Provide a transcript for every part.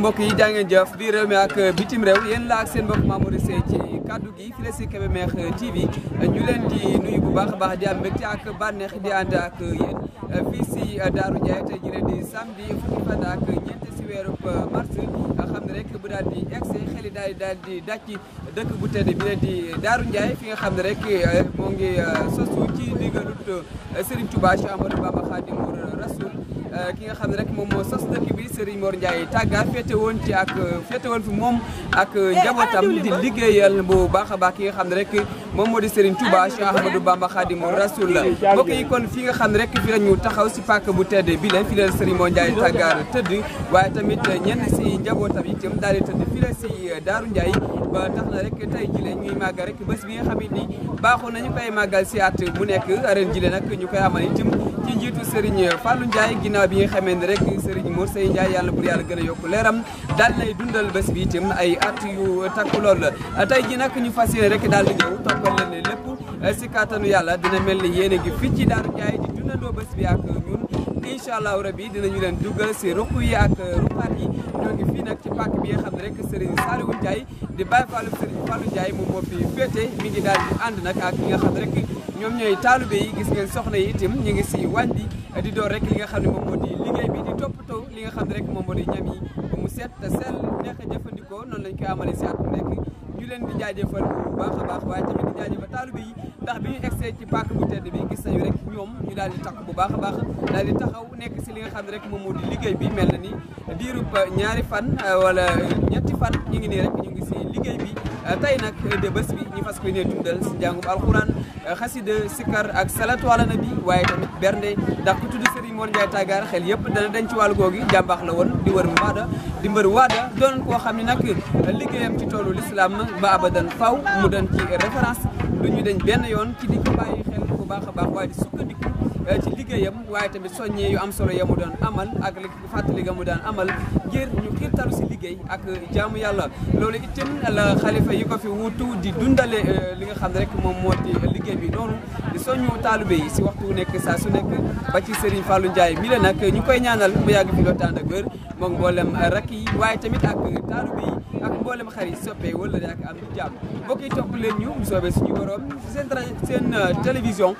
mbokk yi jaa ngeen jëf biir réew mi ak bitim réew yéen la ak seen mbokk Mamour Seye ci kaddu gi fii la si Kébémer TV ñu leen di nuyu bu baax a baax di am mbégte ak bànneex di ànd ak yéen fii si Darou Ndiaye tey jii di samedi fukki fan ak ñeent si weeru mars xam ne rek bu daal di egsi xel yi daal di dàcc dëkk bu tedd bi leen di Darou Ndiaye fi nga xam ne rek moo ngi sosu ci ndigalut Serigne Touba Cheikh Amadou Bamba Khadimou Rassoul ki nga xam ne rek moom moo sos dëkk bi Serigne Mor Ndiaye Taggar féete woon fi moom ak njabootam di liggéeyal bu baax a baax ki nga xam ne rek moom moo di Serigne Touba Cheikh Amadou Bamba Khadimou Rassoul mbokk yi kon fi nga xam ne rek fi la ñu taxaw si pàkk bu tedd bi leen fi la Serigne Mor Ndiaye Taggar tëdd waaye tamit ñenn si njabootam itam daal di tëdd fi la si Darou Ndiaye ba tax na rek tey jile ñuy màggal rek bés bi nga xam ni baaxoo nañu koy màggal si at bu nekk ren jile nag ñu koy amal itam ci njiitu Serigne Fallou Ndiaye ginnaaw bi nga xamee ne rek Serigne Mor Seye Ndiaye yàlla bur yàlla gën a yokk leeram daal lay dundal bés bi itam ay at yu takku lool la tey ji nag ñu fas yéene rek daal di ñëw toppal leen lépp si kattanu yàlla dina mel ni yéen a ngi fii ci Darou Ndiaye di dundandoo bés bi ak ñun incha allahu rabi dinañu leen dugal si ruq yi ak ruqaat yi ñoo ngi fii nag ci pàkk bi nga xam ne rek Serigne Saliou Ndiaye di Baye Fallou Serigne Fallou Ndiaye moom moo fi féete mi ngi daal di ànd nag ak ñi nga xam ne rek ñoom ñooy taalube yi gis ngeen soxna yi itam ñu ngi si wàñ bi di door rek li nga xam ne moom moo di liggéey bi di toppatoo li nga xam ne rek moom moo di ñam yi ba mu set te sell neex a jëfandikoo noonu lañ koy amalee si at bu nekk ñu leen di jaajëfal bu baax a baax waaye tamit di jaajëfal taalube yi ndax bi ñu egsee ci pàkk bu tedd bi gis nañu rek ñoom ñu daal di takk bu baax a baax daal di taxaw nekk si li nga xam ne rek moom moo di liggéey bi mel na ni diirub ñaari fan wala ñetti fan ñu ngi nii rek ñu ngi si liggéey bi tey nag de bés bi ñu fas koy ne dundal si njàngum alxuraan xasida sikar ak salatu ala nabi waaye tamit bernde ndax ku tudd Serigne Mor Ndiaye Taggar xel yëpp dana dañ ci wàllu googi jàmbaax la woon di wër mbaada di mbër waada doon koo xam ne nag liggéeyam ci toolu l'islam ba abadan faw mu doon ci référence du ñu dañ benn yoon ci di ko bàyyi xel bu baax a baax waaye di sukkandiku ci liggéeyam waaye tamit soññee yu am solo ya mu doon amal ak li fàttali ga mu daan amal ngir ñu xiirtalu si liggéey ak jaamu yàlla loolu itam la xalifa yi ko fi wuutu di dundale li nga xam ne rek moom moo di liggéey bi noonu di soññu taalibe yi si waxtu wu nekk saa su nekk ba ci Serigne Fallou Ndiaye mi la nag ñu koy ñaanal mu yàgg fi loolu ak wér moom mboolem rakk yi waaye tamit ak taalibe yi ak mboolem xarit soppee wala ak am di jàmm mbokk yi topp leen ñu bu soobee suñu borom seen télévision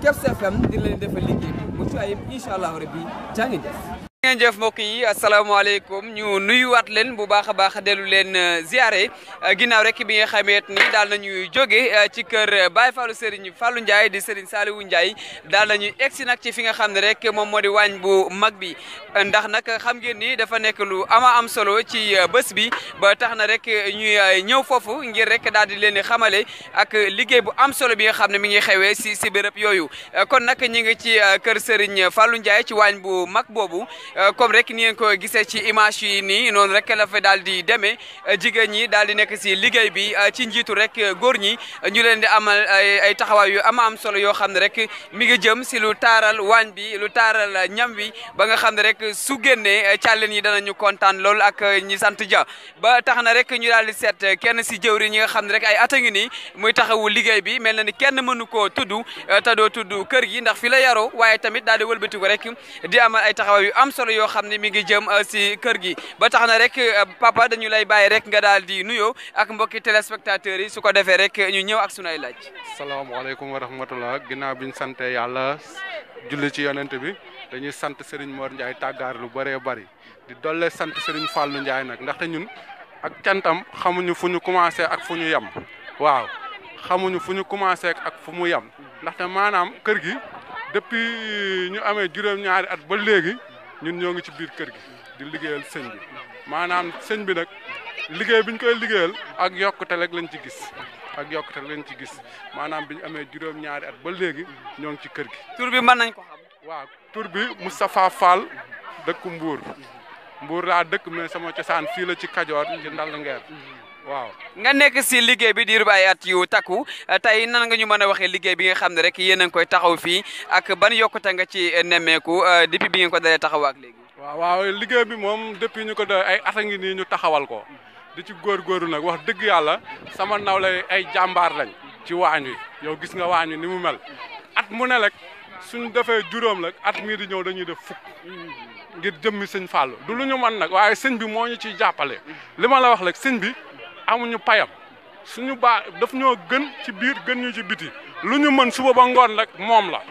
Kebs FM di leen defal liggéey bi mu ci ayib incha allahu rabbi jaa ngeen jëf. ngeen jëf mbokk yi asalaamaaleykum ñu nuyuwaat leen bu baax a baax dellu leen ziare ginnaaw rek bi nga xamee ni daal nañu jóge ci kër Baye Fallou Serigne Fallou Ndiaye di Serigne Saliou Ndiaye daal nañu egsi nag ci fi nga xam ne rek moom moo di waañ bu mag bi ndax nag xam ngeen ni dafa nekk lu am solo ci bés bi ba tax na rek ñuy ñëw foofu ngir rek daal di leen xamale ak liggéey bu am solo bi nga xam ne mi ngi xewee si béréb yooyu kon nag ñi ngi ci kër Serigne Fallou Ndiaye ci waañ bu mag boobu comme rek ni ngeen ko gisee ci image yi nii noonu rek la fa daal di demee jigéen ñi daal di nekk si liggéey bi ci njiitu rek góor ñi ñu leen di amal ay taxawaay yu am solo yoo xam ne rek mi ngi jëm si lu taaral waañ bi lu taaral ñam wi ba nga xam ne rek su génnee càlleen yi danañu kontaan lool ak ñi sant Dia ba tax na rek ñu daal di seet kenn si jëwri ñi nga xam ne rek ay at a ngi nii muy taxawu liggéey bi mel na ni kenn mënu koo tudd te doo tudd kër gi ndax fi la yaroo waaye tamit daal di wëlbati ko rek di amal ay taxawaay yu am solo yoo xam ne mi ngi jëm si kër gi ba tax na rek papa dañu lay bàyyi rek nga daal di nuyoo ak mbokki téléspectateurs yi su ko defee rek ñu ñëw ak sunu ay laaj. salaamaaleykum wa rahmatulah ginnaaw bi ñu sante yàlla julli ci yonent bi dañuy sant Serigne Mor Ndiaye Taggar lu bëree bëri di dolle sant Serigne Fallou Ndiaye nag ndaxte ñun ak cantam xamuñu fu ñu commencé ak fu ñu yem waaw xamuñu fu ñu commencé ak fu mu yem ndaxte maanaam kër gi depuis ñu amee juróom-ñaari at ba léegi. ñun ñoo ngi ci biir kër gi di liggéeyal sëñ bi maanaam sëñ bi nag liggéey bi ñu koy liggéeyal ak yokkute rek lañ ci gis maanaam bi ñu amee juróom-ñaari at ba léegi ñoo ngi ci kër gi. tur bi mën nañ ko xam. waaw tur bi Moustapha Fall dëkk Mbour laa dëkk mais sama cosaan fii la ci Kajoor ci Ndal Ngeer waaw. nga nekk si liggéey bi diiru ay at yu takku tey nan nga ñu mën a waxee liggéey bi nga xam ne rek yéen a ngi koy taxaw fii ak ban yokkute nga ci nemmeeku depuis bi ngeen ko dalee taxaw ak léegi. waaw liggéey bi moom depuis ñu ko doon ay at a ngi nii ñu taxawal ko di ci góorgóorlu nag wax dëgg yàlla sama nawle ay jàmbaar lañ ci waañ wi yow gis nga waañ wi ni mu mel at mu ne rek suñ defee juróom rek at mii di ñëw dañuy def fukk ngir jëmmi sëñ Fallou du lu ñu mën nag waaye sëñ bi moo ñu ciy jàppale li ma la wax rek sëñ bi amuñu payam suñu daf ñoo gën ci biir gën ñu ci biti lu ñu mën suba ba ngoon rek moom la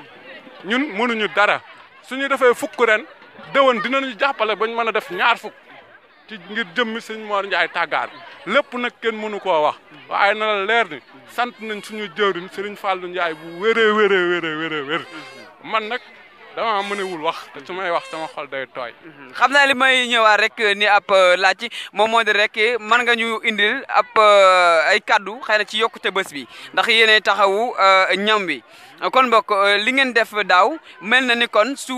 ñun mënuñu dara suñu defee fukk ren déwén dinañu jàppale bañ mën a def ñaar fukk ci ngir jëmmi sëñ Mor Ndiaye Tàggaar lépp nag kenn mënu koo wax waaye na la leer ni sant nañ suñu jëwriñ Serigne Fallou Ndiaye bu wéree man nag dama mënewul wax te su may wax sama xol day tooy. xam naa li may ñëwaat rek ni ab laaj moom moo di rek mën nga ñu indil ab ay kaddu xëy na ci yokkute bés bi ndax yéenay taxawu ñam bi kon mbokk li ngeen def daaw mel na ni kon su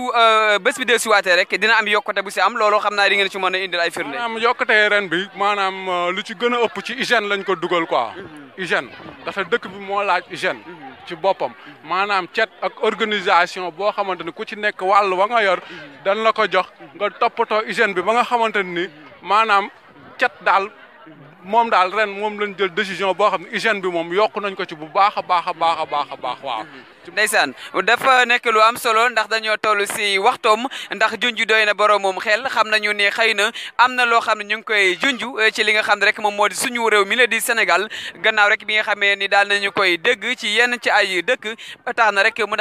bés bi dee siwaatee rek dina am yokkute bu si am loolu xam naa di ngeen ci mën a indil ay firnde. maanaam yokkute ren bi maanaam lu ci gën a ëpp ci hygiène lañ ko dugal quoi. hygiène dafa dëkk bi moo laaj hygiène. ci boppam maanaam cet ak organisation boo xamante ni ku ci nekk wàll wa nga yor dañ la ko jox nga toppatoo hygiène bi ba nga xamante ni maanaam cet daal moom daal ren moom lañ jël décision boo xam ne hygiène bi moom yokk nañ ko ci bu baax a baax waaw. ndeysaan dafa nekk lu am solo ndax dañoo toll si waxtoom ndax junj doy na borom moom xel xam nañu ne xëy na am na loo xam ne ñu ngi koy junj ci li nga xam ne rek moom moo di suñu réew mi la di Sénégal gannaaw rek bi nga xamee ni daal nañu koy dégg ci yenn ci ay dëkk tax na rek mu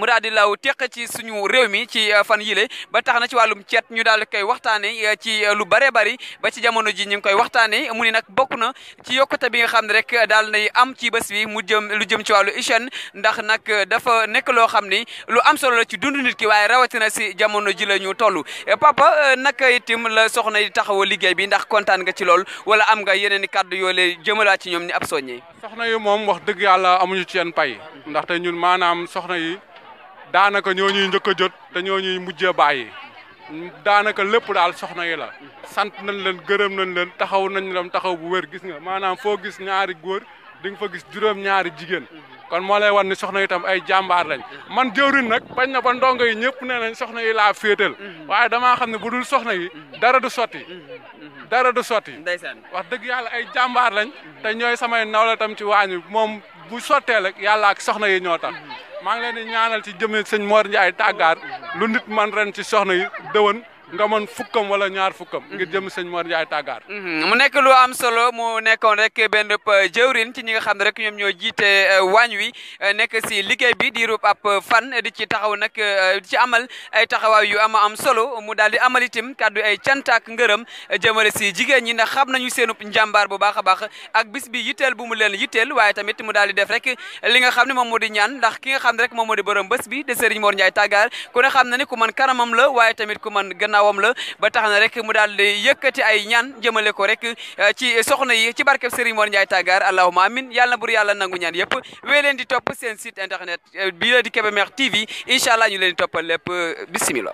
daal di law teq ci suñu réew mi ci fan yile ba tax na ci wàllum ceet ñu daal di koy waxtaane ci lu bëree bëri ba ci jamono ji ñu ngi koy waxtaane mu ni nag bokk na ci yokkute bi nga xam ne rek daal nay am ci bés bi lu jëm ci wàllu hygiène ndax nag dafa nekk loo xam ni lu am solo la ci dundu nit ki waaye rawatina si jamono ji la ñu toll papa naka itam la soxna yi taxawoo liggéey bi ndax kontaan nga ci lool wala am nga yeneen i kàddu yoo leen jëmalaat ci ñoom ni ab soññee. soxna yi moom wax dëgg yàlla amuñu ci seen pay ndaxte ñun maanaam soxna yi daanaka ñoo ñuy njëkk a jot te ñoo ñuy mujjee bàyyi daanaka lépp daal soxna yi la sant nañ leen gërëm nañ leen taxaw nañ leen taxaw bu wér gis nga maanaam foo gis ñaari góor di nga fa gis juróom-ñaari jigéen kon moo lay wan ni soxna yi tam ay jàmbaar lañ man jëwriñ nag bañ na ba ndongo yi ñëpp nee nañ soxna yi laa féetal waaye damaa xam ne bu dul soxna yi dara du sotti wax dëgg yàlla ay jàmbaar lañ te ñooy samay nawla tam ci waañ bi moom bu sottee rek yàlla ak soxna yi ñoo tax maa ngi leen di ñaanal ci jëmee sëñ Mor Ndiaye Tàggaar lu nit man ren ci soxna yi dëwën nga mën fukkam wala ñaar fukkam ngir jëm sëñ Mor Ndiaye Tàggaar mu nekk lu am solo mu nekkoon rek benn jëwrin ci ñi nga xam ne rek ñoom ñoo jiite waañ wi nekk si liggéey bi di rub ab fan di ci taxaw nag di ci amal ay taxawaay yu am solo mu daal di amal itam kàddu ay cant ak ngërëm jëmale si jigéen ñi ndax xam nañu seenub njàmbaar bu baax a baax ak bis bi yitteel bu mu leen yitteel waaye tamit mu daal di def rek li nga xam ne moom moo di ñaan ndax ki nga xam ne rek moom moo di borom bés bi de Serigne Mor Ndiaye Tàggaar ku ne xam na ni ku man kanamam la waaye tamit ku man gannaawam la ba tax na rek mu daal di yëkkati ay ñaan jëmale ko rek ci soxna yi ci barkeb Serigne Mor Ndiaye Tàggaar allahumma amin yàlla na bur yàlla nangu ñaan yëpp wéy leen di topp seen site internet bi la di Kébémer TV incha allah ñu leen di toppal lépp bismillah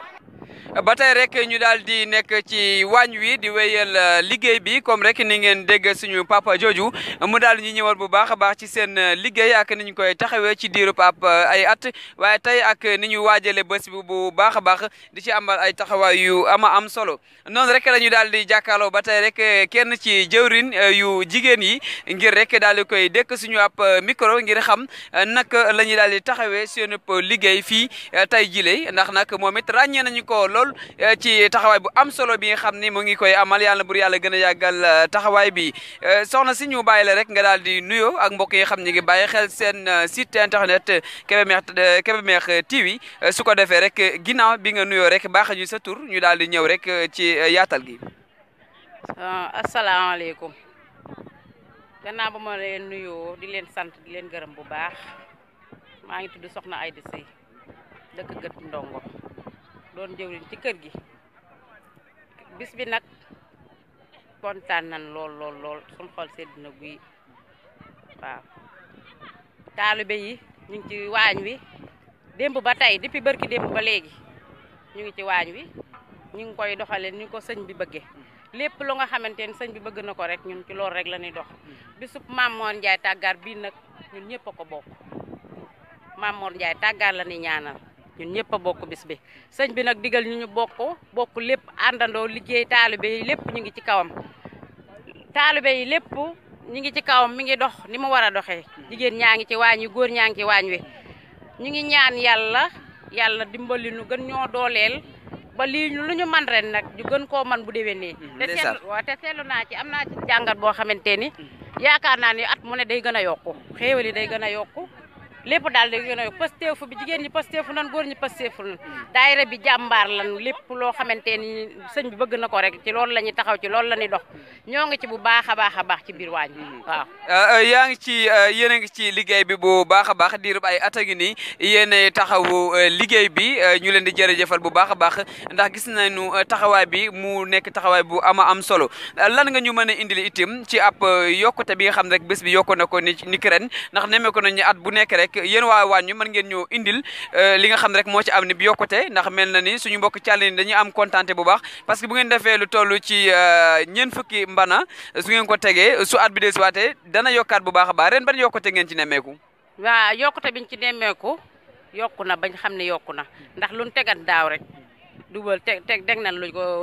ba tey rek ñu daal di nekk ci waañ wi di wéyal liggéey bi comme rek ni ngeen dégg suñu papa jooju mu daal ñu ñëwal bu baax a baax ci seen liggéey ak ni ñu koy taxawee ci diiru pap ay at waaye tey ak ni ñu waajale bés bi bu baax a baax di ci amal ay taxawaay yu am solo noonu rek la ñu daal di jàkkaarloo ba tey rek kenn ci jëwrin yu jigéen yi ngir rek daal di koy dékk suñu ab micro ngir xam naka la ñuy daal di taxawee seen liggéey fii tey jile ndax nag moom it ràññee nañu ko lool ci taxawaay bu am solo bi nga xam ni mu ngi koy amal yàlla bur yàlla gën a yàggal taxawaay bi soxna si ñu bàyyi la rek nga daal di nuyoo ak mbokk yi xam ñi ngi bàyyi xel seen site internet Kébémer TV su ko defee rek ginnaaw bi nga nuyoo rek baax ñu sa tur ñu daal di ñëw rek ci yaatal gi. asalaamaaleykum gannaaw ba ma leen nuyoo di leen sant di leen gërëm bu baax maa ngi tudd Soxna Aïda Sey dëkk Gët Ndongo doon jëwriñ ci kër gi bis bi nag kontaan nan lool suñ xol sedd na guy waaw taalibe yi ñu ngi ci waañ wi démb ba tey depuis barki démb ba léegi ñu ngi ci waañ wi ñu ngi koy doxalee ni ko sëñ bi bëggee lépp lu nga xamante ni sëñ bi bëgg na ko rek ñun ci loolu rek la ñuy dox bisub Mame Mor Ndiaye Tàggaar bii nag ñun ñëpp a ko bokk Mame Mor Ndiaye Tàggaar la ñuy ñaanal ñun ñëpp a bokk bis bi sëñ bi nag digal ñu bokk lépp àndandoo liggéey taalibe yi lépp ñu ngi ci kawam taalibe yi lépp ñu ngi ci kawam mi ngi dox ni mu war a doxee jigéen ñaa ngi ci waañ wi góor ñaa ngi ci waañ wi ñu ngi ñaan yàlla dimbali nu gën ñoo dooleel ba lii lu ñu man ren nag ñu gën koo man bu déwénee te seetlu naa ci am naa ci jàngat boo xamante ni yaakaar naa ni at mu ne day gën a yokku xéewal yi day gën a yokku lépp daal day gën a yokku pasteefu bi jigéen ñi pasteefu nan góor ñi pasteefu nan daayira bi jàmbaar lan lépp loo xamante ni sëñ bi bëgg na ko rek ci loolu la ñuy taxaw ci loolu la ñuy dox ñoo ngi ci bu baax a baax ci biir waañ waaw yaa ngi ci yéen a ngi ci liggéey bi bu baax a baax diirub ay at a ngi nii yéen taxawu liggéey bi ñu leen di jërëjëfal bu baax a baax ndax gis nañu taxawaay bi mu nekk taxawaay bu am solo lan nga ñu mën a indil itam ci ab yokkute bi nga xam rek bés bi yokku na ko ni ki ren ndax nemmee ko nañu at bu nekk rek yéen waa waañ mën ngeen ñoo indil li nga xam rek moo ci am ni bi yokkute ndax mel na ni suñu mbokk càll ni dañuy am kontaante bu baax parce que bu ngeen defee lu toll ci ñeent fukki mbana su ngeen ko tegee su at bi dee siwaatee dana yokkaat bu baax a baax ren ban yokkute ngeen ci nemmeeku waaw yokkute biñ ci nemmeeku yokku na bañ xam ne yokku na ndax luñ tegan daaw rek dubal teg nañ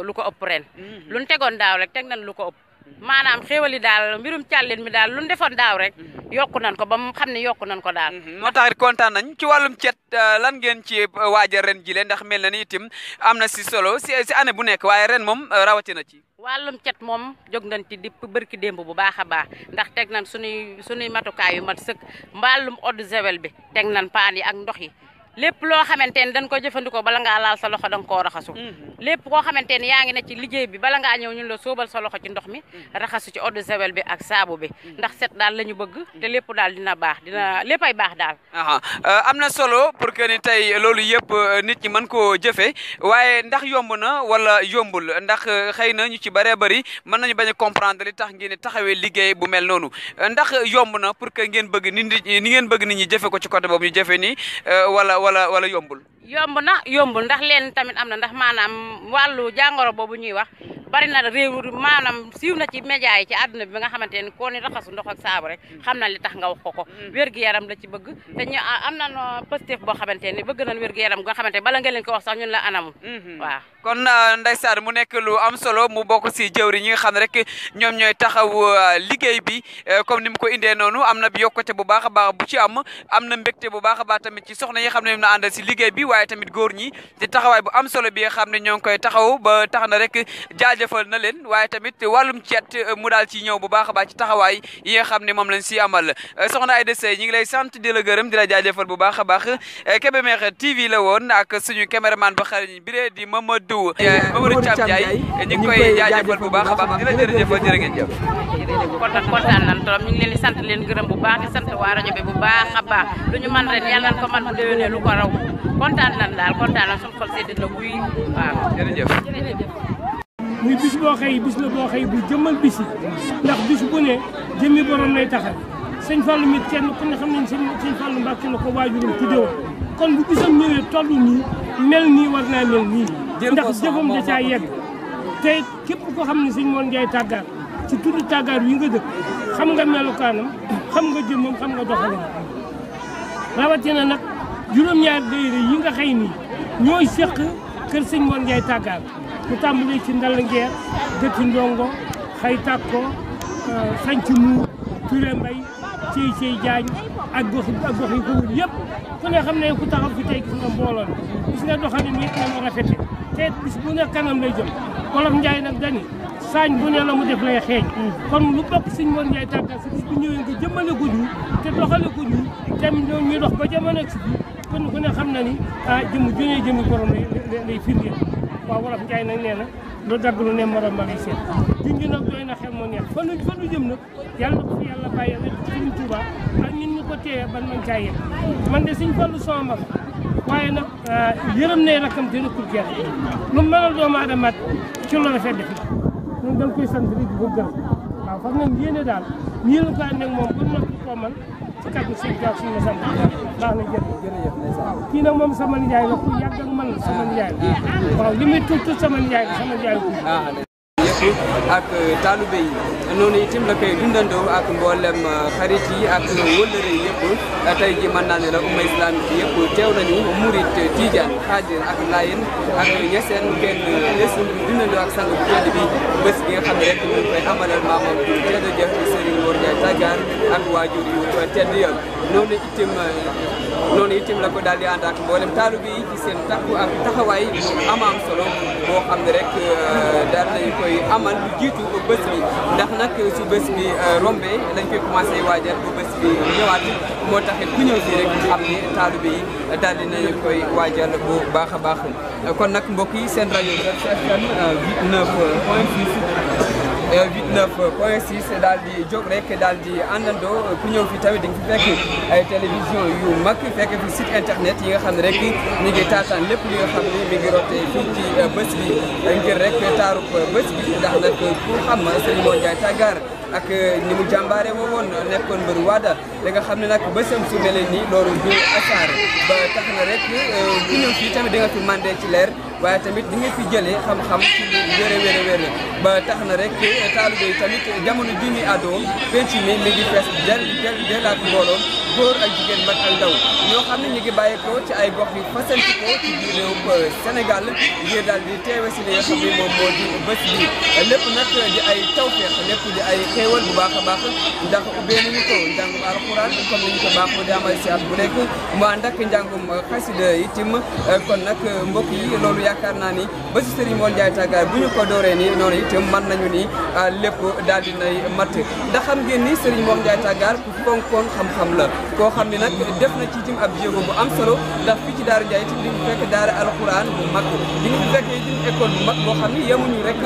lu ko ëpp ren luñ tegoon daaw rek teg nañ lu ko ëpp maanaam xéewal yi daal mbirum càllin mi daal lu ñu defoon daaw rek yokku nañ ko ba mu xam ne yokku nañ ko daal moo tax it kontaan nañ ci wàllum cet lan ngeen ci waajal ren ji leen ndax mel na ni itam am na si solo si année bu nekk waaye ren moom rawatina ci wàllum cet moom jóg nañ ci dipp bërki démb bu baax a baax ndax teg nañ suñuy matukaay yu mat sëkk mbaalum eau de javel bi teg nañ paan yi ak ndox yi lépp loo xamante ni dañ ko jëfandikoo bala ngaa laal sa loxo da nga koo raxasu lépp koo xamante ni yaa ngi ne ci liggéey bi bala ngaa ñëw ñun la sóobal sa loxo ci ndox mi raxasu ci eau de javel bi ak saabu bi ndax set daal la ñu bëgg te lépp daal dina baax léppay baax daal am na solo pour que ni tey loolu yëpp nit ñi mën koo jëfe waaye ndax yomb na wala yombul ndax xëy na ñu ci bëree bëri mën nañu bañ a comprendre li tax ngeen taxawee liggéey bu mel noonu ndax yomb na pour que ngeen bëgg ni ngeen bëgg nit ñi jëfe ko ci côté boobu ñu jëfe nii wala yombul yomb na yombul ndax leen tamit am na ndax maanaam wàllu jàngoro boobu ñuy wax bari na réew maanaam siiw na ci média yi ci àdduna bi nga xamante ne koo ni raxasu ndox ak saabu rek xam na li tax nga wax ko wér-gu-yaram la ci bëgg te ñu am na positif boo xamante ne bëgg nañ wér-gu-yaram nga xamante bala nga leen ko wax sax ñun la anamul waaw kon ndeysaan mu nekk lu am solo mu bokk si jëwri ñi nga xam ne rek ñoom ñooy taxaw liggéey bi comme ni mu ko indee noonu am na bi yokkute bu baax a baax bu ci am na mbégte bu baax a baax tamit ci soxna yi nga xam ne ñoom na àndal si liggéey bi waaye tamit góor ñi ci taxawaay bu am solo bi nga xam ne ñoo ngi koy taxaw ba tax na rek jaajëfal na leen waaye tamit wàllum ceet mu daal ci ñëw bu baax a baax ci taxawaay yi nga xam ne moom lañ si amal soxna Aïda Seye ñi ngi lay sant di la gërëm di la jaajëfal bu baax a baax Kébémer TV la woon ak suñu caméraman ba xariñ bi de di Mamadou Thiam Ndiaye ñu ngi koy jaajëfal bu baax a baax di la jërëjëfal jërë ngeen jëf kontaan nañ trop ñu ngi leen di sant leen gërëm bu baax di sant waa rajo bi bu baax a baax lu ñu man ren yàlla nañ ko man bu déwénee lu ko raw kontaan nañ daal kontaan nañ suñu xol sedd na buy waaw jërëjëf muy bis boo xëy bis la boo xëy bu jëmmal bis yi ndax bis bu ne jëmmi borom lay taxal sëñ Fallou mit kenn ku ne xam nañ sëñ Fallou Mbàkke la ko waajuram tuddee kon bu bisam ñëwee toll nii mel nii war naa mel nii ndax jëfam da caa yegg te képp koo xam ne sëñ Mor Ndiaye Tàggaar ci tuddu Tàggaar yi nga dëkk xam nga melukaanam xam nga jëmmam xam nga doxalam rawatina nag juróom-ñaar daayira yi nga xëy nii ñooy seq kër sëñ Mor Ndiaye Tàggaar mu tàmbalee ci Ndal Ngeer Gëtti Ndongo Xay Tàkko Sanc Muur Touré Mbay Cey Jaañ ak gox yi ko wër yëpp ku ne xam ne ku taxaw fi tey gis nga mbooloo gis nga doxalin yi na mu rafete te bis bu ne kanam lay jëm Wolof Njaay nag dani saañ bu ne la mu def lay xeeñ kon lu bokk sëñ Mor Ndiaye Tàggaar si bis bu ñëwee nga jëmale ko ñu te doxale ko ñu tamit ñu dox ba jamono si bi kon ku ne xam na ni jëmi borom lay firndeel waaw Wolof Njaay nag nee na lu dagg lu ne morom ma lay seet junj nag doy na xel moo neex fa nu jëm nag yàlla na ko fi yàlla bàyyi rek Sëriñ Tuuba ak nit ñi ko téye ban man caa yegg man de Sëñ Fallu sama mag waaye nag yërëm ne rakam te nekkul kenn lu mënal doomu aadama ci lu rafet def la ñun dañ koy sant rek di ko gërëm waaw xam nañ yéene daal nii la ko ànd ak moom ba noppi koo man ci kàddu sëñ Tuuba suñu sant baax na jërëjëf kii nag moom sama nijaay la ku yàgg ak man sama nijaay la waaw li muy tuut sama nijaay la sama nijaay yëpp ak taalibe yi noonu itam la koy dundandoo ak mboolem xarit yi ak wëllëre yi yëpp tey ji mën naa ne la umma islamique bi yëpp teew nañu murit tijaan xaadir ak layen ak ñeseen kenn desul dundandoo ak sang bu tedd bi bés bi nga xam ne rek ñu koy amalal maamam jërëjëf Serigne Mor Ndiaye Tàggaar ak waajur yu tedd ya noonu itam noonu itam la ko daal di ànd ak mboolem taalibe yi ci seen takku ak taxawaay bu am solo boo xam ne rek daal nañu koy amal lu jiitu bés bi ndax nag su bés bi rombee lañ koy commencé waajal bu bés bi ñëwaat moo taxit ku ñëw fii rek xam ne taalibe yi daal di nañu koy waajal bu baax a baax kon nag mbokk yi seen rajo FM 89.6 daal di jóg rek daal di àndandoo ku ñëw fi tamit di nga fi fekk ay télévision yu mag fekk fi site internet yi nga xam ne rek ñu ngi taataan lépp li nga xam ne mi ngi rote fii ci bés bi ngir rek taarub bés bi ndax nag ku xam Serigne Mor Ndiaye Tàggaar ak ni mu jàmbaare woowoon nekkoon mbër waada da nga xam ne nag bésam su mel nii loolu du asaar ba tax na rek ku ñëw fii tamit di nga fi mandé ci leer waaye tamit di nga fi jëlee xam-xam ci lu wér ba tax na rek taalibe yi tamit jamono ji ñuy àddoo penc mi ngi fees del ak mbooloo góor ak jigéen mag ak ndaw ñoo xam ne ñu ngi bàyyeekoo ci ay gox yu fasantikoo ci biir réew Sénégal ngir daal di teewe si li nga xam ne moom moo di bés bi lépp nag di ay tawfeex lépp di ay xéewal bu baax a baax ndax ubbee nañu ko njàngum alxuraan comme ni ñu ko baaxoo di amal si at bu nekk mu ànd ak njàngum xasida itim kon nag mbokk yi loolu yaakaar naa ni bésu Serigne Mor Ndiaye Tàggaar bu ñu ko dooree nii noonu itam mën nañu ni lépp daal di nay mat ndax xam ngeen ni Serigne Mor Ndiaye Tàggaar ku fonkoon xam-xam la koo xam ni nag def na ci itam ab jéego bu am solo ndax fii ci Daara Ndiaye itam di nga fekk daara alxuraan bu mag di nga fekk itam école bu mag boo xam ni yemuñu rek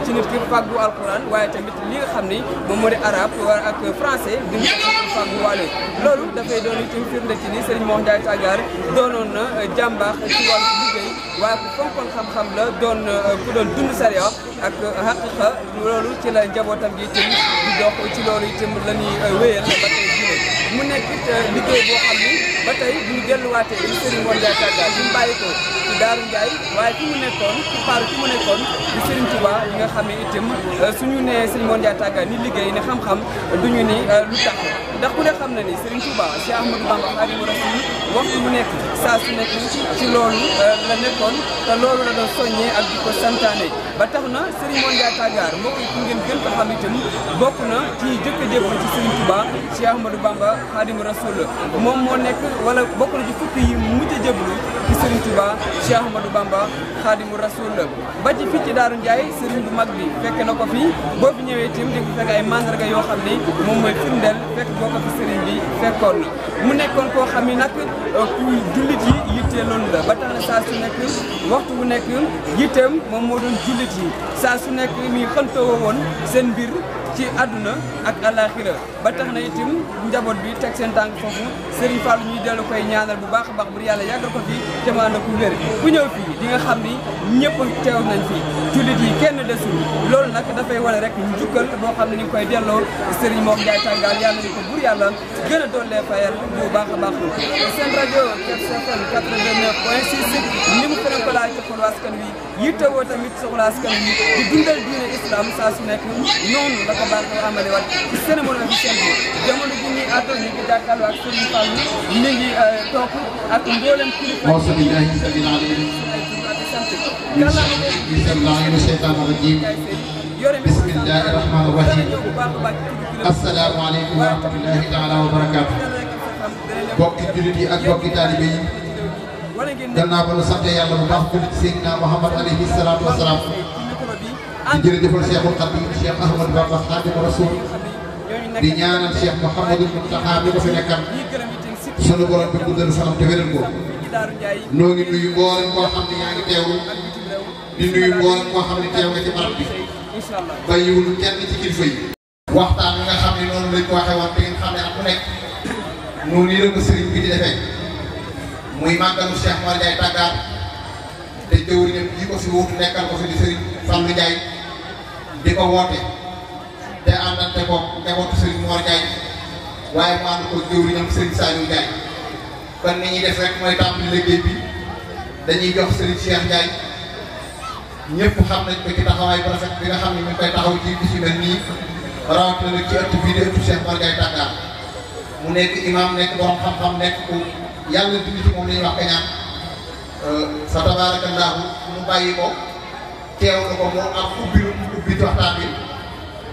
ci nit ki fàggu alxuraan waaye tamit li nga xam ni moom moo di arabe ak français di nga ko fàggu waale loolu dafay doon itam firnde ci ni Serigne Mor Ndiaye Tàggaar doonoon na jàmbaax ci wàllu liggéey waaye ku fonkoon xam-xam la doon ku doon dund sariya ak xaqiqa loolu ci la njabootam gi itam di dox ci loolu itam la ñuy wéyal ba tey jii mu nekk it liggéey boo xam ni ba tey bu ñu delluwaatee li Serigne Mor Ndiaye Tàggaar bi mu bàyyi ko ci Daaru Ndiaye waaye fi mu nekkoon ci paaru fi mu nekkoon di Serigne Touba yi nga xam ne itam suñu nee Serigne Mor Ndiaye Tàggaar ni liggéey ne xam-xam duñu ni lu tax ndax ku ne xam na ni Serigne Touba Cheikh Ahmadou Bamba Khadimu Rasul waxtu bu nekk saa su nekk ci loolu la nekkoon te loolu la doon soññee ak di ko santaane ba tax na Serigne Mor Ndiaye Tàggaar mbokk yi ku ngeen gën ko xam itam bokk na ci jëkk a jébal ci Serigne Touba Cheikh Ahmadou Bamba Khadimu Rasul moom moo nekk wala bokk na ci fukki yi mujj a jéblu ci Serigne Touba Cheikh Ahmadou Bamba Khadimu Rasul ba ci fii ci Daaru Ndiaye Serigne bu mag bi fekk na ko fi boo fi ñëwee itam di fekk ay mandarga yoo xam ni moom mooy firndeel fekk boo ko fi Serigne bi fekkoon na mu nekkoon koo xam ni nag ku jullit yi yitteeloon la ba tax na saa su nekk waxtu bu nekk yitteem moom moo doon jullit yi saa su nekk mi xëntoo woon seen mbir ci àdduna ak àllaaxira ba tax na itam njaboot bi teg seen tànk foofu Serigne Fall ñuy dellu koy ñaanal bu baax a baax bu yàlla yàggal ko fi te mu ànd ak ku wér ku ñëw fii di nga xam ni ñëpp teew nañ fi jullit yi kenn desul loolu nag dafay wane rek njukkal boo xam ne ñu ngi koy delloo Serigne Mor Ndiaye Tàggaar yàlla ni ko bur yàlla gën a doollee fayal bu baax a baax seen rajo FM 89.6 ni mu feneen ko laaj ci xolu askan wi yittewoo tamit soxla askan wi di dundal diine islam saa su nekk noonu la ko baax a amale waat ci cérémonie officielle bi jamono ji ñuy àttal ñu ngi jàkkaarloo ak Serigne Fall mi ngi toog ak mboolem kilifa bismillahi rahmani rahim assalaamu aleykum wa rahmatullahi taala wa barakaatu bokki jullit yi ak bokki taalibe yi gannaaw ba nu sante yàlla bu baax jullit Seydina Muhammad alayhi salaatu wa salaam di jërëjëfal Cheikhul Khadim Cheikh Ahmadou Bamba Khadimu Rasul di ñaanal Cheikh Mouhamadou Mountakha mi ko fi nekkal sunu borom bi guddal fanam te wéral ko noo ngi nuyu mboolem koo xam ne yaa ngi teewlu di nuyu mboolem koo xam ne teew nga ci barab bi bàyyiwul kenn ci kilifa yi waxtaan bi nga xam ne noonu lañ ko waxee woon te ngeen xam ne at mu nekk noonu nii la ko sëriñ bi di defee muy màggalu Cheikh Mor Ndiaye Tàggaar te jëwriñam yi ko fi wuutu nekkal ko fi di sëriñ Fallou Ndiaye di ko woote te àndante ko njabootu sëriñ Mor Ndiaye waaye mu ànd ko jëwriñam sëriñ Saliou Ndiaye kon ni ñuy def rek mooy tàmbali liggéey bi dañuy jox sëriñ Cheikh Ndiaye ñëpp xam nañ ko ci taxawaay bu rafet bi nga xam ne ñu ngi koy taxaw ci bis yu mel nii rawatina nag ci ëtt bii di ëttu Cheikh Mor Ndiaye Tàggaar mu nekk imam nekk borom xam-xam nekk ku yàlla dindi ci moom la ñuy wax kañaan fa tabaarakallaahu mu bàyyi ko teewlu ko mu am ubbi waxtaan bi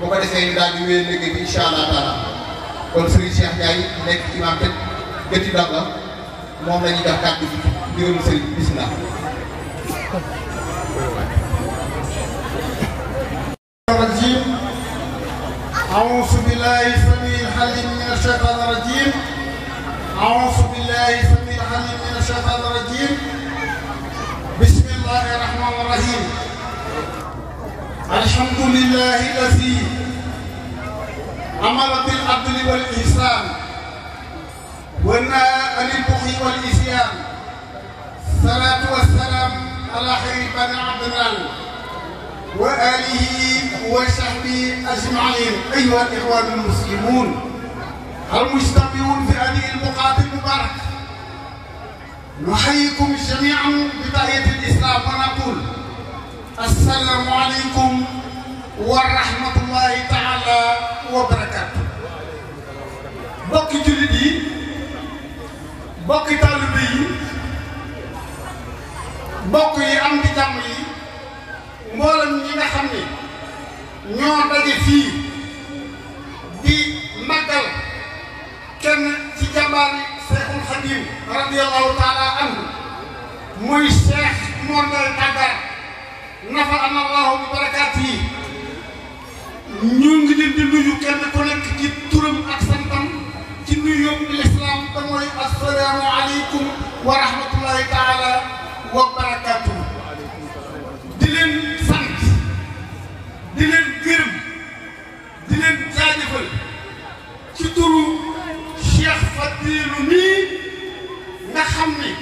bu ko defee ñu daal di wéyal liggéey bi incha allah taala kon Serigne Cheikh Ndiaye nekk imam te gëti danga moom la ñuy jox kàddu gi ndigalu sëriñ bismillah. الرجيم أعوذ بالله السميع العليم من الشيطان الرجيم أعوذ بالله السميع العليم من الشيطان الرجيم بسم الله الرحمن الرحيم الحمد لله الذي أمر بالعدل والإحسان ونهى عن البخل والعصيان الصلاة والسلام على خير بني عدنان وآله وصحبه أجمعين أيها الإخوان المسلمون المجتمعون في هذه البقعة المباركة نحييكم جميعا بتحية الإسلام ونقول السلام عليكم ورحمة الله تعالى وبركاته. بوكي جلدي بوكي طالبي بوكي أمدي جامعي mboolem ñi nga xam ne ñoo daje fii di màggal kenn ci jàmbaari Seexul Xadim radiyallahu taala anhu muy Cheikh Mor Ndiaye Tàggaar nafa'ana Allahu bi barakaatihi ñu ngi leen di nuyu kenn ku nekk ci turam ak santam ci nuyoo bi lislaam te mooy assalaamu aleykum wa rahmatullahi taala wa barakaatuhu. di leen sant di leen gërëm di leen jaajëfal ci turu Cheikh Fadilu mii nga xam ni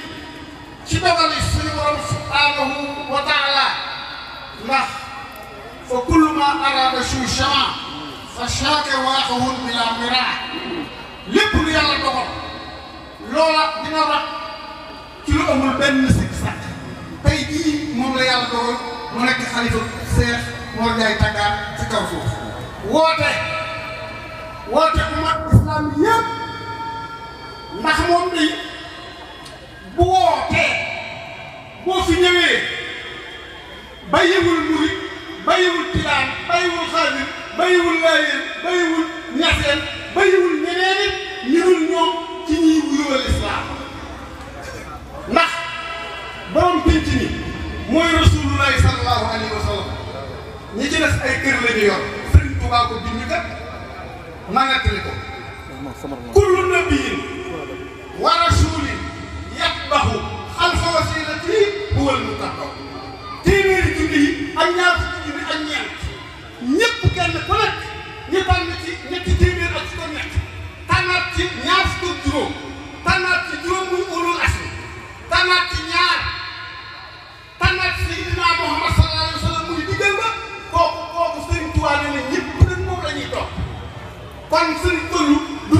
ci dogali suñu borom subhanahu wa taala ndax fa kullu ma arada shu shama fa shaaka waaqahun bila mira lépp lu yàlla dogal loola dina rot ci lu amul benn sikk sàkk tey jii moom la yàlla dogal mu nekk xalifa Cheikh Mor Ndiaye Tàggaar ci kaw suuf woote ummat islam bi yëpp ndax moom bi bu wootee boo fi ñëwee bàyyiwul murit bàyyiwul tijaan bàyyiwul xaadir bàyyiwul laayeen bàyyiwul ñaseen bàyyiwul ñeneen it ñu dul ñoom ci ñiy wuyuwal islam ndax borom pénc mi mooy rasulullahi sallallahu alayhi wa sallam ñi ci des ay kër la ñu yor Sëriñ Tuubaa ko bind kat ma nettali ko kullu nabiyyin wa rasulin yatbahu xalfa wasilati huwal muttaqaw téeméeri junni yi ak ñaar fukki junni ak ñeent ñëpp kenn ku nekk ñu tànn ci ñetti téeméer ak fukk nekk tànnaat ci ñaar fukk juróom tànnaat ci juróom muy ulul asmi tànnaat ci ñaar tànnaat Seydina Muhammad sallallahu alayhi wa sallam muy diggal ba kooku Sëriñ Tuubaa ne ñëpp nag moom la ñuy topp kon Sëriñ Fallu du